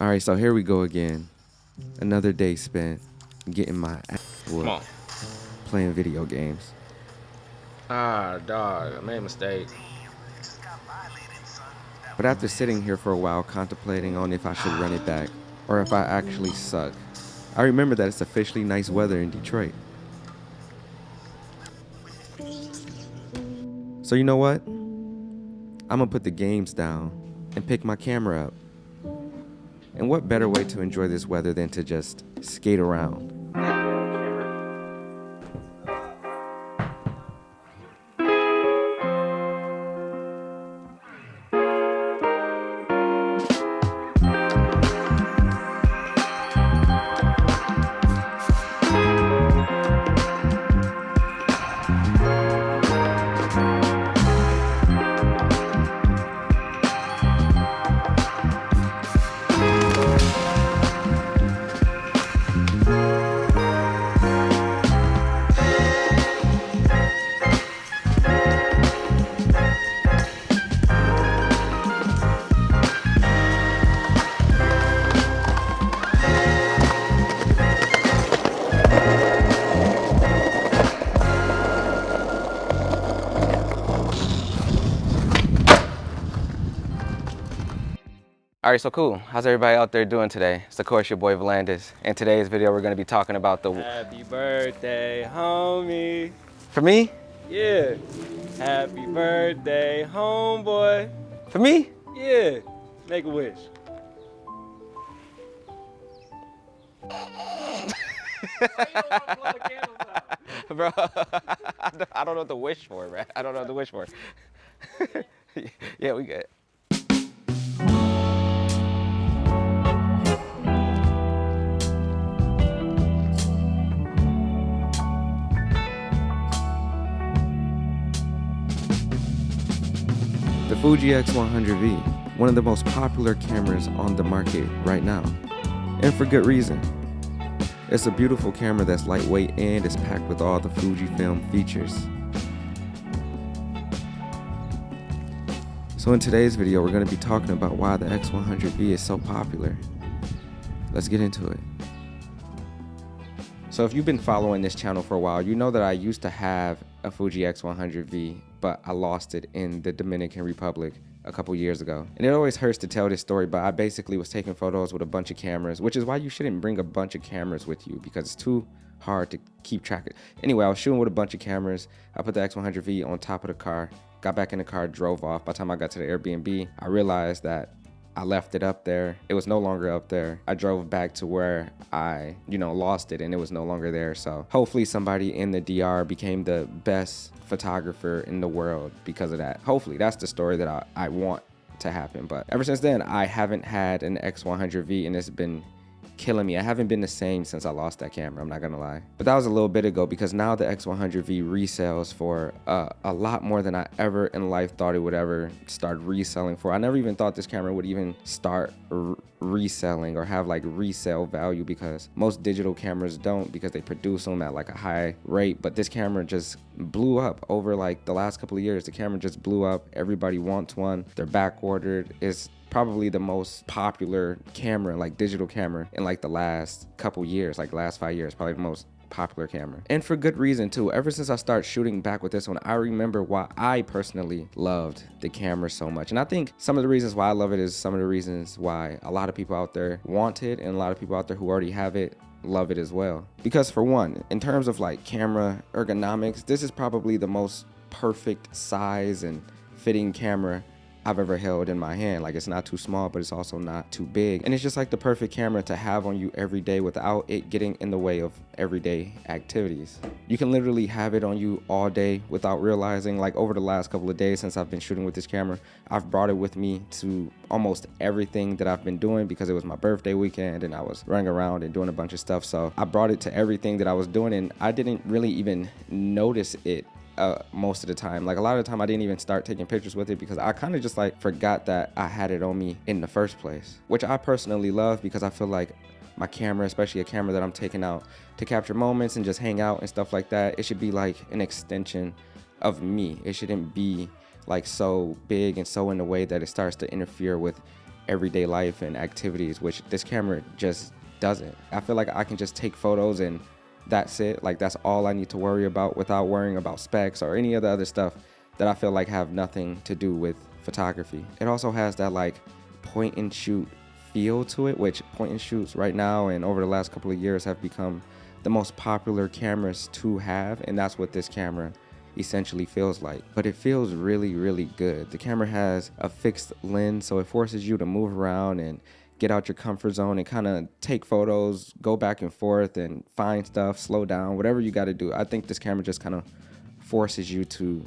All right, so here we go again. Another day spent getting my ass Come whooped on. playing video games. Ah, dog, I made a mistake. But after sitting here for a while contemplating on if I should run it back or if I actually suck, I remember that it's officially nice weather in Detroit. So you know what? I'm gonna put the games down and pick my camera up. And what better way to enjoy this weather than to just skate around? All right, so cool. How's everybody out there doing today? It's of course your boy Volandis. In today's video, we're gonna be talking about the... Happy birthday, homie. For me? Yeah. Happy birthday, homeboy. For me? Yeah. Make a wish. Bro, I don't know what to wish for, man. I don't know what to wish for. Yeah, we good. The Fuji X100v, one of the most popular cameras on the market right now. And for good reason. It's a beautiful camera that's lightweight and is packed with all the Fujifilm features. So in today's video, we're going to be talking about why the X100v is so popular. Let's get into it. So if you've been following this channel for a while, you know that I used to have a Fuji X100v, but I lost it in the Dominican Republic a couple years ago. And it always hurts to tell this story, but I basically was taking photos with a bunch of cameras, which is why you shouldn't bring a bunch of cameras with you because it's too hard to keep track of. Anyway, I was shooting with a bunch of cameras. I put the X100v on top of the car, got back in the car, drove off. By the time I got to the Airbnb, I realized that I left it up there. It was no longer up there. I drove back to where I, lost it and it was no longer there. So hopefully somebody in the DR became the best photographer in the world because of that. Hopefully that's the story that I want to happen. But ever since then, I haven't had an X100v and it's been killing me. I haven't been the same since I lost that camera, I'm not gonna lie. But that was a little bit ago because now the X100v resells for a lot more than I ever in life thought it would ever start reselling for. I never even thought this camera would even start reselling or have like resale value because most digital cameras don't because they produce them at like a high rate. But this camera just blew up over like the last couple of years. The camera just blew up. Everybody wants one. They're back ordered. It's probably the most popular camera, like digital camera, in like the last couple years, like last 5 years, probably the most popular camera. And for good reason too. Ever since I started shooting back with this one, I remember why I personally loved the camera so much. And I think some of the reasons why I love it is some of the reasons why a lot of people out there want it and a lot of people out there who already have it love it as well. Because for one, in terms of like camera ergonomics, this is probably the most perfect size and fitting camera I've ever held in my hand. Like, it's not too small, but it's also not too big. And it's just like the perfect camera to have on you every day without it getting in the way of everyday activities. You can literally have it on you all day without realizing. Like, over the last couple of days since I've been shooting with this camera, I've brought it with me to almost everything that I've been doing because it was my birthday weekend and I was running around and doing a bunch of stuff. So I brought it to everything that I was doing and I didn't really even notice it most of the time. Like a lot of the time I didn't even start taking pictures with it because I kind of just like forgot that I had it on me in the first place, which I personally love because I feel like my camera, especially a camera that I'm taking out to capture moments and just hang out and stuff like that, it should be like an extension of me. It shouldn't be like so big and so in a way that it starts to interfere with everyday life and activities, which this camera just doesn't. I feel like I can just take photos and that's it. Like that's all I need to worry about without worrying about specs or any of the other stuff that I feel like have nothing to do with photography. It also has that like point and shoot feel to it, which point and shoots right now and over the last couple of years have become the most popular cameras to have, and that's what this camera essentially feels like. But it feels really, really good. The camera has a fixed lens, so it forces you to move around and get out your comfort zone and kind of take photos, go back and forth and find stuff, slow down, whatever you got to do. I think this camera just kind of forces you to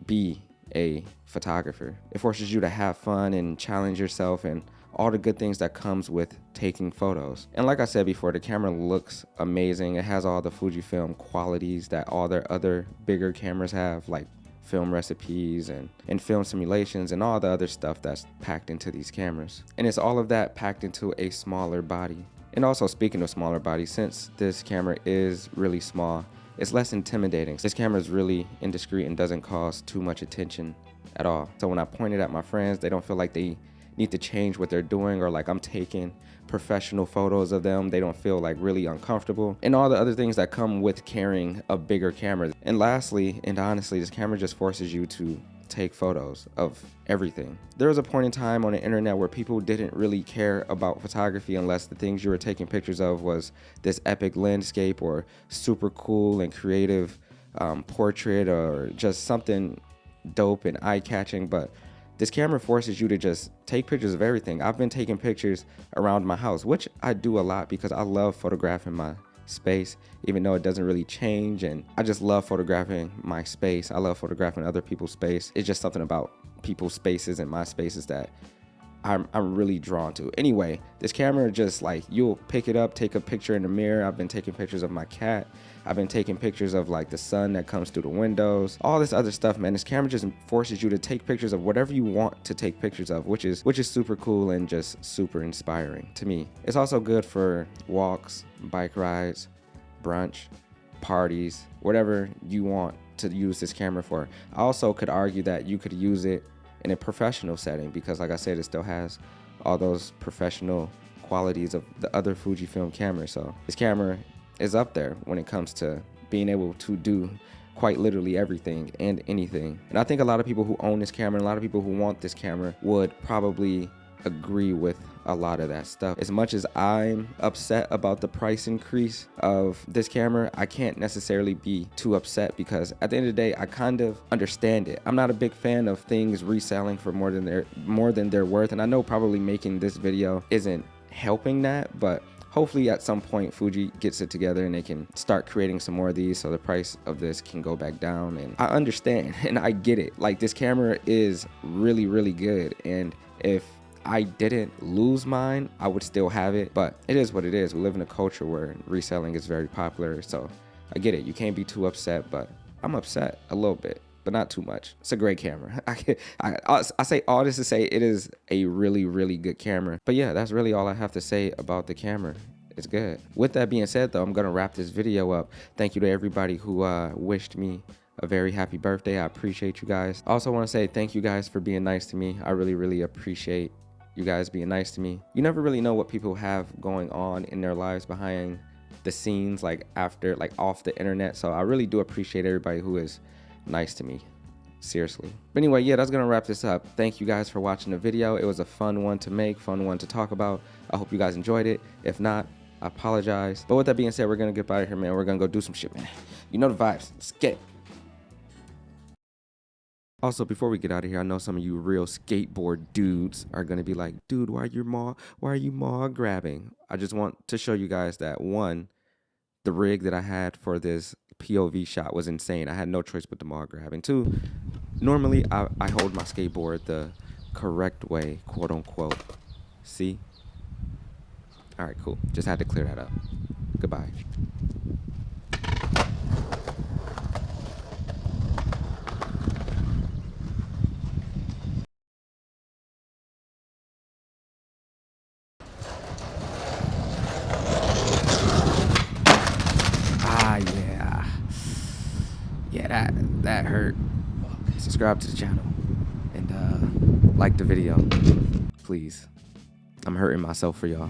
be a photographer. It forces you to have fun and challenge yourself and all the good things that comes with taking photos. And like I said before, the camera looks amazing. It has all the Fujifilm qualities that all their other bigger cameras have, like film recipes and film simulations and all the other stuff that's packed into these cameras. And it's all of that packed into a smaller body. And also, speaking of smaller bodies, since this camera is really small, it's less intimidating. This camera is really indiscreet and doesn't cause too much attention at all. So when I point it at my friends, they don't feel like they need to change what they're doing or like I'm taking professional photos of them. They don't feel like really uncomfortable and all the other things that come with carrying a bigger camera. And lastly, and honestly, this camera just forces you to take photos of everything. There was a point in time on the internet where people didn't really care about photography unless the things you were taking pictures of was this epic landscape or super cool and creative portrait or just something dope and eye-catching. But this camera forces you to just take pictures of everything. I've been taking pictures around my house, which I do a lot because I love photographing my space, even though it doesn't really change. And I just love photographing my space. I love photographing other people's space. It's just something about people's spaces and my spaces that I'm really drawn to. Anyway, this camera just like, you'll pick it up, take a picture in the mirror. I've been taking pictures of my cat. I've been taking pictures of like the sun that comes through the windows, all this other stuff, man. This camera just forces you to take pictures of whatever you want to take pictures of, which is super cool and just super inspiring to me. It's also good for walks, bike rides, brunch, parties, whatever you want to use this camera for. I also could argue that you could use it in a professional setting because, like I said, it still has all those professional qualities of the other Fujifilm cameras. So this camera is up there when it comes to being able to do quite literally everything and anything. And I think a lot of people who own this camera and a lot of people who want this camera would probably agree with a lot of that stuff. As much as I'm upset about the price increase of this camera, I can't necessarily be too upset because at the end of the day, I kind of understand it. I'm not a big fan of things reselling for more than they're worth, and I know probably making this video isn't helping that, but hopefully at some point Fuji gets it together and they can start creating some more of these so the price of this can go back down. And I understand and I get it. Like, this camera is really, really good, and if I didn't lose mine, I would still have it, but it is what it is. We live in a culture where reselling is very popular, so I get it. You can't be too upset, but I'm upset a little bit, but not too much. It's a great camera. I say all this to say it is a really, really good camera. But yeah, that's really all I have to say about the camera. It's good. With that being said, though, I'm gonna wrap this video up. Thank you to everybody who wished me a very happy birthday. I appreciate you guys. I also want to say thank you guys for being nice to me. I really, really appreciate you guys being nice to me. You never really know what people have going on in their lives behind the scenes, like after, like off the internet. So I really do appreciate everybody who is nice to me, seriously. But anyway, yeah, that's gonna wrap this up. Thank you guys for watching the video. It was a fun one to make, fun one to talk about. I hope you guys enjoyed it. If not, I apologize. But with that being said, we're gonna get out of here, man. We're gonna go do some shit, man. You know the vibes. Let's get it. Also, before we get out of here, I know some of you real skateboard dudes are gonna be like, dude, why are you mall grabbing? I just want to show you guys that, one, the rig that I had for this POV shot was insane. I had no choice but to mall grab. And two, normally I hold my skateboard the correct way, quote unquote. See? All right, cool. Just had to clear that up. Goodbye. Yeah, that hurt. Subscribe to the channel and like the video, please. I'm hurting myself for y'all.